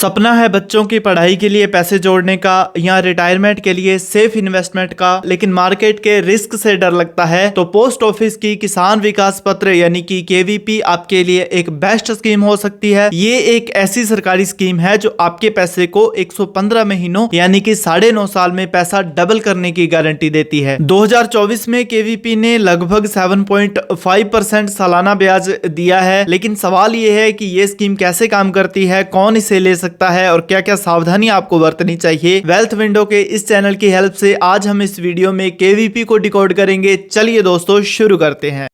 सपना है बच्चों की पढ़ाई के लिए पैसे जोड़ने का या रिटायरमेंट के लिए सेफ इन्वेस्टमेंट का, लेकिन मार्केट के रिस्क से डर लगता है तो पोस्ट ऑफिस की किसान विकास पत्र यानी कि केवीपी आपके लिए एक बेस्ट स्कीम हो सकती है। ये एक ऐसी सरकारी स्कीम है जो आपके पैसे को 115 महीनों यानी कि 9.5 साल में पैसा डबल करने की गारंटी देती है। 2024 में केवीपी ने लगभग 7.5% सालाना ब्याज दिया है, लेकिन सवाल ये है कि ये स्कीम कैसे काम करती है, कौन इसे ले सकता है और क्या क्या सावधानी आपको बरतनी चाहिए। वेल्थ विंडो के इस चैनल की हेल्प से आज हम इस वीडियो में केवीपी को डिकोड करेंगे। चलिए दोस्तों शुरू करते हैं।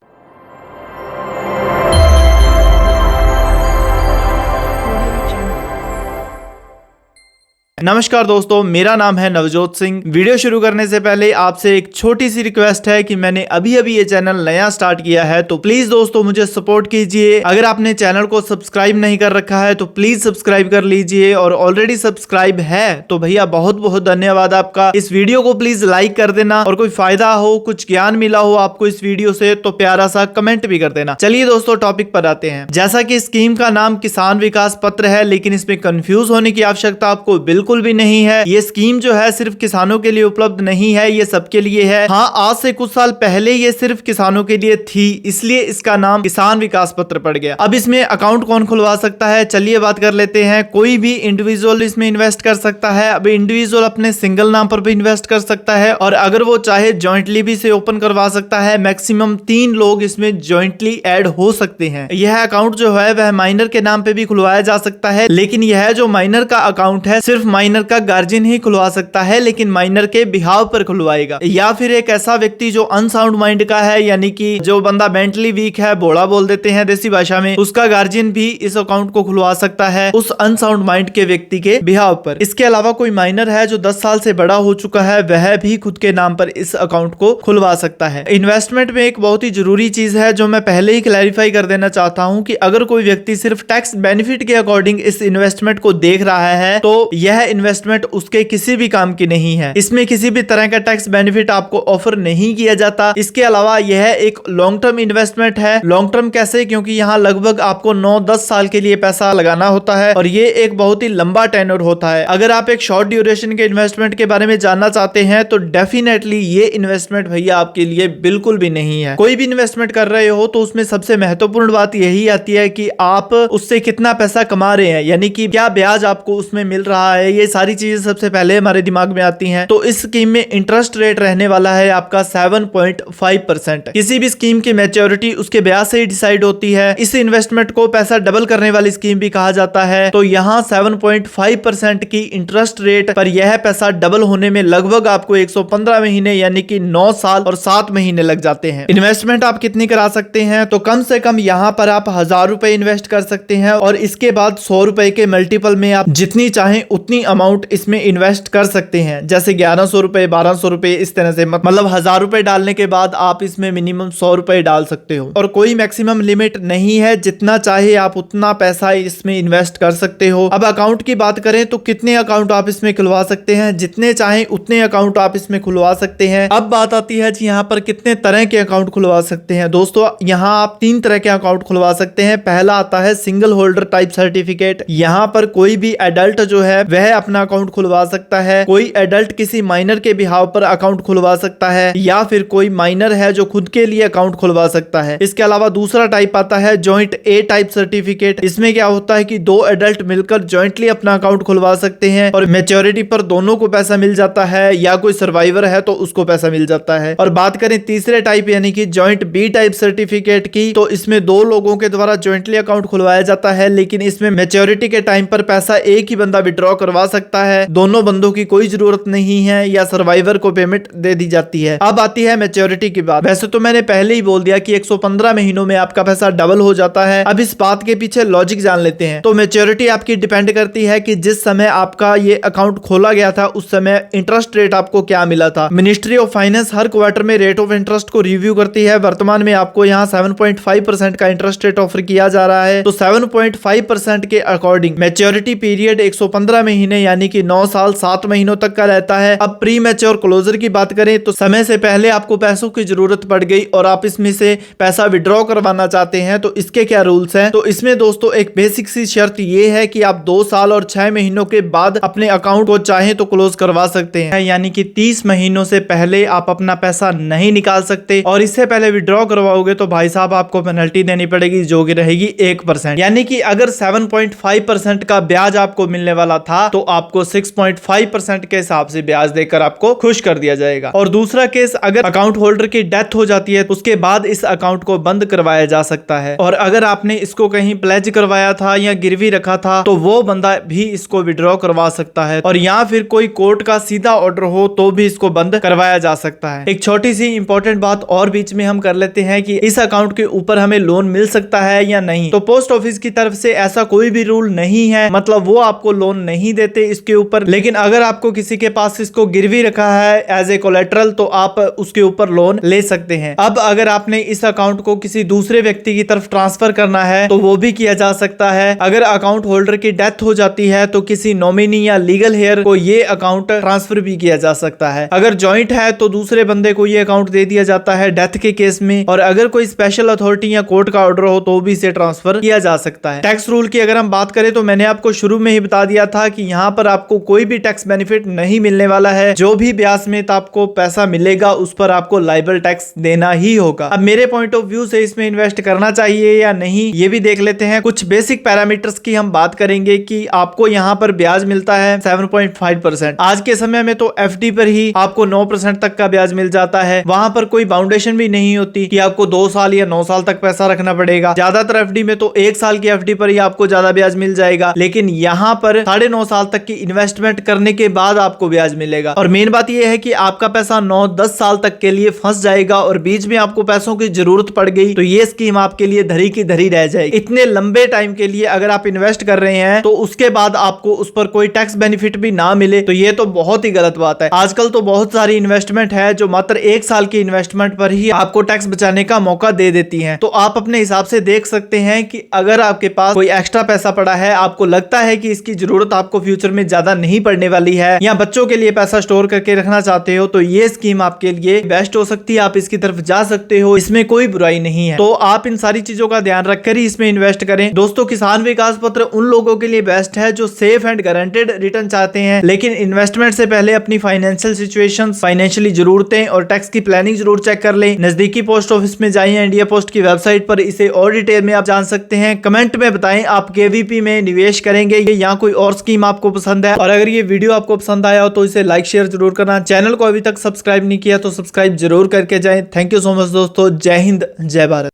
नमस्कार दोस्तों, मेरा नाम है नवजोत सिंह। वीडियो शुरू करने से पहले आपसे एक छोटी सी रिक्वेस्ट है कि मैंने अभी ये चैनल नया स्टार्ट किया है, तो प्लीज दोस्तों मुझे सपोर्ट कीजिए। अगर आपने चैनल को सब्सक्राइब नहीं कर रखा है तो प्लीज सब्सक्राइब कर लीजिए, और ऑलरेडी सब्सक्राइब है तो भैया बहुत बहुत धन्यवाद आपका। इस वीडियो को प्लीज लाइक कर देना, और कोई फायदा हो, कुछ ज्ञान मिला हो आपको इस वीडियो से तो प्यारा सा कमेंट भी कर देना। चलिए दोस्तों टॉपिक पर आते हैं। जैसा कि स्कीम का नाम किसान विकास पत्र है, लेकिन इसमें कंफ्यूज होने की आवश्यकता आपको बिल्कुल भी नहीं है। ये स्कीम जो है सिर्फ किसानों के लिए उपलब्ध नहीं है, ये सबके लिए है। हाँ, आज से कुछ साल पहले ये सिर्फ किसानों के लिए थी, इसलिए इसका नाम किसान विकास पत्र पड़ गया। अब इसमें अकाउंट कौन खुलवा सकता है, चलिए बात कर लेते हैं। कोई भी इंडिविजुअल इसमें इन्वेस्ट कर सकता है। अब इंडिविजुअल अपने सिंगल नाम पर भी इन्वेस्ट कर सकता है, और अगर वो चाहे ज्वाइंटली भी इसे ओपन करवा सकता है। मैक्सिमम 3 लोग इसमें ज्वाइंटली ऐड हो सकते हैं। यह अकाउंट जो है वह माइनर के नाम पे भी खुलवाया जा सकता है, लेकिन यह जो माइनर का अकाउंट है सिर्फ माइनर का गार्जियन ही खुलवा सकता है, लेकिन माइनर के बिहाव पर खुलवाएगा। या फिर एक ऐसा व्यक्ति जो अनसाउंड माइंड का है, यानी कि जो बंदा मेंटली वीक है, भोला बोल देते हैं देसी भाषा में, उसका गार्जियन भी इस अकाउंट को खुलवा सकता है उस अनसाउंड माइंड के व्यक्ति के बिहाव पर। इसके अलावा कोई माइनर है जो 10 साल से बड़ा हो चुका है, वह भी खुद के नाम पर इस अकाउंट को खुलवा सकता है। इन्वेस्टमेंट में एक बहुत ही जरूरी चीज है जो मैं पहले ही क्लैरिफाई कर देना चाहता हूं कि अगर कोई व्यक्ति सिर्फ टैक्स बेनिफिट के अकॉर्डिंग इस इन्वेस्टमेंट को देख रहा है तो यह इन्वेस्टमेंट उसके किसी भी काम की नहीं है। इसमें किसी भी तरह का टैक्स बेनिफिट आपको ऑफर नहीं किया जाता। इसके अलावा यह एक लॉन्ग टर्म इन्वेस्टमेंट है। लॉन्ग टर्म कैसे? क्योंकि यहाँ लगभग आपको 9-10 साल के लिए पैसा लगाना होता है, और ये एक बहुत ही लंबा टेन्योर होता है। अगर आप एक शॉर्ट ड्यूरेशन के इन्वेस्टमेंट के बारे में जानना चाहते हैं तो डेफिनेटली ये इन्वेस्टमेंट भैया आपके लिए बिल्कुल भी नहीं है। कोई भी इन्वेस्टमेंट कर रहे हो तो उसमें सबसे महत्वपूर्ण बात यही आती है कि आप उससे कितना पैसा कमा रहे हैं, यानी कि क्या ब्याज आपको उसमें मिल रहा है। ये सारी चीजें सबसे पहले हमारे दिमाग में आती हैं। तो इस स्कीम में इंटरेस्ट रेट रहने वाला है आपका 7.5%। किसी भी स्कीम की मैच्योरिटी उसके ब्याज से ही डिसाइड होती है। इस इन्वेस्टमेंट को पैसा डबल करने वाली स्कीम भी कहा जाता है। तो यहाँ 7.5% की इंटरेस्ट रेट पर यह पैसा डबल होने में लगभग आपको 115 महीने यानी कि 9 साल और 7 महीने लग जाते हैं। इन्वेस्टमेंट आप कितनी करा सकते हैं? तो कम से कम यहाँ पर आप 1000 रुपए इन्वेस्ट कर सकते हैं, और इसके बाद 100 रुपए के मल्टीपल में आप जितनी चाहें उतनी अमाउंट इसमें इन्वेस्ट कर सकते हैं। जैसे 1100 रुपए, 1200 रुपए, इस तरह से। मतलब 1000 रुपए डालने के बाद आप इसमें मिनिमम 100 रुपए डाल सकते हो, और कोई मैक्सिमम लिमिट नहीं है। जितना चाहे आप उतना पैसा इसमें इन्वेस्ट कर सकते हो। अब अकाउंट की बात करें तो कितने अकाउंट आप इसमें खुलवा सकते हैं? जितने चाहे उतने अकाउंट आप इसमें खुलवा सकते हैं। अब बात आती है जी यहाँ पर कितने तरह के अकाउंट खुलवा सकते हैं। दोस्तों यहाँ आप 3 तरह के अकाउंट खुलवा सकते हैं। पहला आता है सिंगल होल्डर टाइप सर्टिफिकेट। यहाँ पर कोई भी एडल्ट जो है वह अपना अकाउंट खुलवा सकता है। कोई एडल्ट किसी माइनर के बिहाव पर अकाउंट खुलवा सकता है, या फिर कोई माइनर है जो खुद के लिए अकाउंट खुलवा सकता है। इसके अलावा दूसरा टाइप आता है जॉइंट ए टाइप सर्टिफिकेट। इसमें क्या होता है कि 2 एडल्ट मिलकर जॉइंटली अपना अकाउंट खुलवा सकते हैं, और मैच्योरिटी पर दोनों को पैसा मिल जाता है, या कोई सर्वाइवर है तो उसको पैसा मिल जाता है। और बात करें तीसरे टाइप यानी कि जॉइंट बी टाइप सर्टिफिकेट की, तो इसमें 2 लोगों के द्वारा जॉइंटली अकाउंट खुलवाया जाता है, लेकिन इसमें मैच्योरिटी के टाइम पर पैसा एक ही बंदा विड्रॉ करवा सकता है। दोनों बंदों की कोई जरूरत नहीं है, या सर्वाइवर को पेमेंट दे दी जाती है। अब आती है मैच्योरिटी की बात। वैसे तो मैंने पहले ही बोल दिया कि 115 महीनों में आपका पैसा डबल हो जाता है। अब इस बात के पीछे लॉजिक जान लेते हैं। तो मैच्योरिटी आपकी डिपेंड करती है कि जिस समय आपका ये अकाउंट खोला गया था उस समय इंटरेस्ट रेट आपको क्या मिला था। Ministry of finance her quarter में रेट ऑफ इंटरेस्ट को रिव्यू करती है। वर्तमान में आपको यहाँ 7.5% का इंटरेस्ट रेट ऑफर किया जा रहा है। तो 7.5% के अकॉर्डिंग मैच्योरिटी पीरियड 115 महीने महीने यानी कि 9 साल 7 महीनों तक का रहता है। अब प्री मैच्योर क्लोजर की बात करें तो समय से पहले आपको पैसों की जरूरत पड़ गई और आप इसमें से पैसा विड्रॉ करवाना चाहते हैं, तो इसके क्या रूल्स हैं? तो इसमें दोस्तों एक बेसिक सी शर्त ये है कि आप 2 साल और 6 महीनों के बाद अपने अकाउंट को चाहे तो क्लोज करवा सकते हैं, यानी कि 30 महीनों से पहले आप अपना पैसा नहीं निकाल सकते और इससे पहले विड्रॉ करवाओगे तो भाई साहब आपको पेनल्टी देनी पड़ेगी जो कि रहेगी 1%। यानी कि अगर 7.5% का ब्याज आपको मिलने वाला था तो आपको 6.5% के हिसाब से ब्याज देकर आपको खुश कर दिया जाएगा। और दूसरा केस, अगर अकाउंट होल्डर की डेथ हो जाती है उसके बाद इस अकाउंट को बंद करवाया जा सकता है, और अगर आपने इसको कहीं प्लेज करवाया था या गिरवी रखा था तो वो बंदा भी इसको विड्रॉ करवा सकता है, और या फिर कोई कोर्ट का सीधा ऑर्डर हो तो भी इसको बंद करवाया जा सकता है। एक छोटी सी इंपॉर्टेंट बात और बीच में हम कर लेते हैं कि इस अकाउंट के ऊपर हमें लोन मिल सकता है या नहीं। तो पोस्ट ऑफिस की तरफ से ऐसा कोई भी रूल नहीं है, मतलब वो आपको लोन नहीं देते इसके ऊपर, लेकिन अगर आपको किसी के पास इसको गिरवी रखा है एज ए कोलेटरल तो आप उसके ऊपर लोन ले सकते हैं। अब अगर आपने इस अकाउंट को किसी दूसरे व्यक्ति की तरफ ट्रांसफर करना है तो वो भी किया जा सकता है। अगर अकाउंट होल्डर की डेथ हो जाती है तो किसी नॉमिनी या लीगल हेयर को ये अकाउंट ट्रांसफर भी किया जा सकता है। अगर जॉइंट है तो दूसरे बंदे को ये अकाउंट दे दिया जाता है डेथ के केस में, और अगर कोई स्पेशल अथॉरिटी या कोर्ट का ऑर्डर हो तो भी इसे ट्रांसफर किया जा सकता है। टैक्स रूल की अगर हम बात करें तो मैंने आपको शुरू में ही बता दिया था कि यहाँ पर आपको कोई भी टैक्स बेनिफिट नहीं मिलने वाला है। जो भी ब्याज में आपको पैसा मिलेगा उस पर आपको लाइबल टैक्स देना ही होगा। अब मेरे पॉइंट ऑफ व्यू से इसमें इन्वेस्ट करना चाहिए या नहीं ये भी देख लेते हैं। कुछ बेसिक पैरामीटर्स की हम बात करेंगे कि आपको यहाँ पर ब्याज मिलता है 7.5%। आज के समय में तो एफडी पर ही आपको 9% तक का ब्याज मिल जाता है। वहां पर कोई बाउंडेशन भी नहीं होती कि आपको 2 साल या 9 साल तक पैसा रखना पड़ेगा। ज्यादातर एफडी में तो 1 साल की एफडी पर ही आपको ज्यादा ब्याज मिल जाएगा, लेकिन यहाँ पर 9.5 साल तक की इन्वेस्टमेंट करने के बाद आपको ब्याज मिलेगा। और मेन बात यह है कि आपका पैसा 9-10 साल तक के लिए फंस जाएगा और बीच में आपको पैसों की जरूरत पड़ गई तो ये स्कीम आपके लिए धरी की धरी रह जाएगी। इतने लंबे टाइम के लिए अगर आप इन्वेस्ट कर रहे हैं तो उसके बाद आपको उस पर कोई टैक्स बेनिफिट भी ना मिले तो ये तो बहुत ही गलत बात है। आजकल तो बहुत सारी इन्वेस्टमेंट है जो मात्र 1 साल की इन्वेस्टमेंट पर ही आपको टैक्स बचाने का मौका दे देती है। तो आप अपने हिसाब से देख सकते हैं कि अगर आपके पास कोई एक्स्ट्रा पैसा पड़ा है, आपको लगता है कि इसकी जरूरत आपको फ्यूचर में ज्यादा नहीं पड़ने वाली है, या बच्चों के लिए पैसा स्टोर करके रखना चाहते हो, तो ये स्कीम आपके लिए बेस्ट हो सकती है। आप इसकी तरफ जा सकते हो, इसमें कोई बुराई नहीं है। तो आप इन सारी चीजों का ध्यान रखकर ही इसमें इन्वेस्ट करें। दोस्तों, किसान विकास पत्र उन लोगों के लिए बेस्ट है जो सेफ एंड गारंटेड रिटर्न चाहते हैं, लेकिन इन्वेस्टमेंट से पहले अपनी फाइनेंशियल सिचुएशन, फाइनेंशियली जरूरतें और टैक्स की प्लानिंग जरूर चेक कर लें। नजदीकी पोस्ट ऑफिस में जाइए, इंडिया पोस्ट की वेबसाइट पर इसे और डिटेल में आप जान सकते हैं। कमेंट में बताएं आप केवीपी में निवेश करेंगे या कोई और स्कीम आपको पसंद है। और अगर ये वीडियो आपको पसंद आया हो तो इसे लाइक शेयर जरूर करना। चैनल को अभी तक सब्सक्राइब नहीं किया तो सब्सक्राइब जरूर करके जाएं। थैंक यू सो मच दोस्तों। जय हिंद, जय भारत।